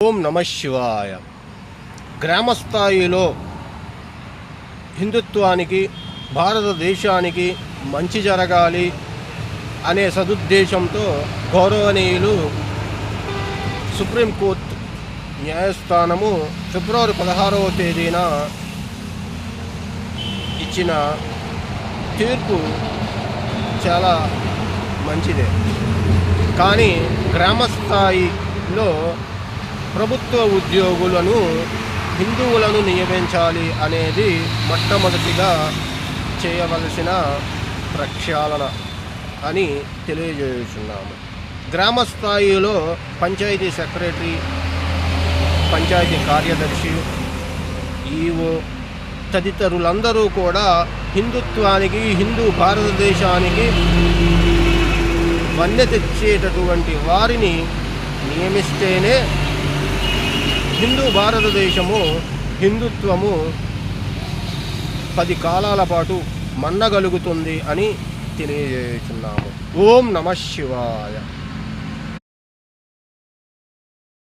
ఓం నమ శివాయ. గ్రామస్థాయిలో హిందుత్వానికి భారతదేశానికి మంచి జరగాలి అనే సదుద్దేశంతో గౌరవనీయులు సుప్రీంకోర్టు న్యాయస్థానము ఫిబ్రవరి 16వ తేదీన ఇచ్చిన తీర్పు చాలా మంచిదే. కానీ గ్రామస్థాయిలో ప్రభుత్వ ఉద్యోగులను హిందువులను నియమించాలి అనేది మొట్టమొదటిగా చేయవలసిన ప్రక్షాళన అని తెలియజేస్తున్నాము. గ్రామ స్థాయిలో పంచాయతీ సెక్రటరీ, పంచాయతీ కార్యదర్శి, ఈఓ తదితరులందరూ కూడా హిందుత్వానికి, హిందూ భారతదేశానికి వన్నె తెచ్చేటటువంటి వారిని నియమిస్తేనే హిందూ భారతదేశము, హిందుత్వము 10 కాలాల పాటు మన్నగలుగుతుంది అని తెలియజేస్తున్నాము. ఓం నమ శివాయ.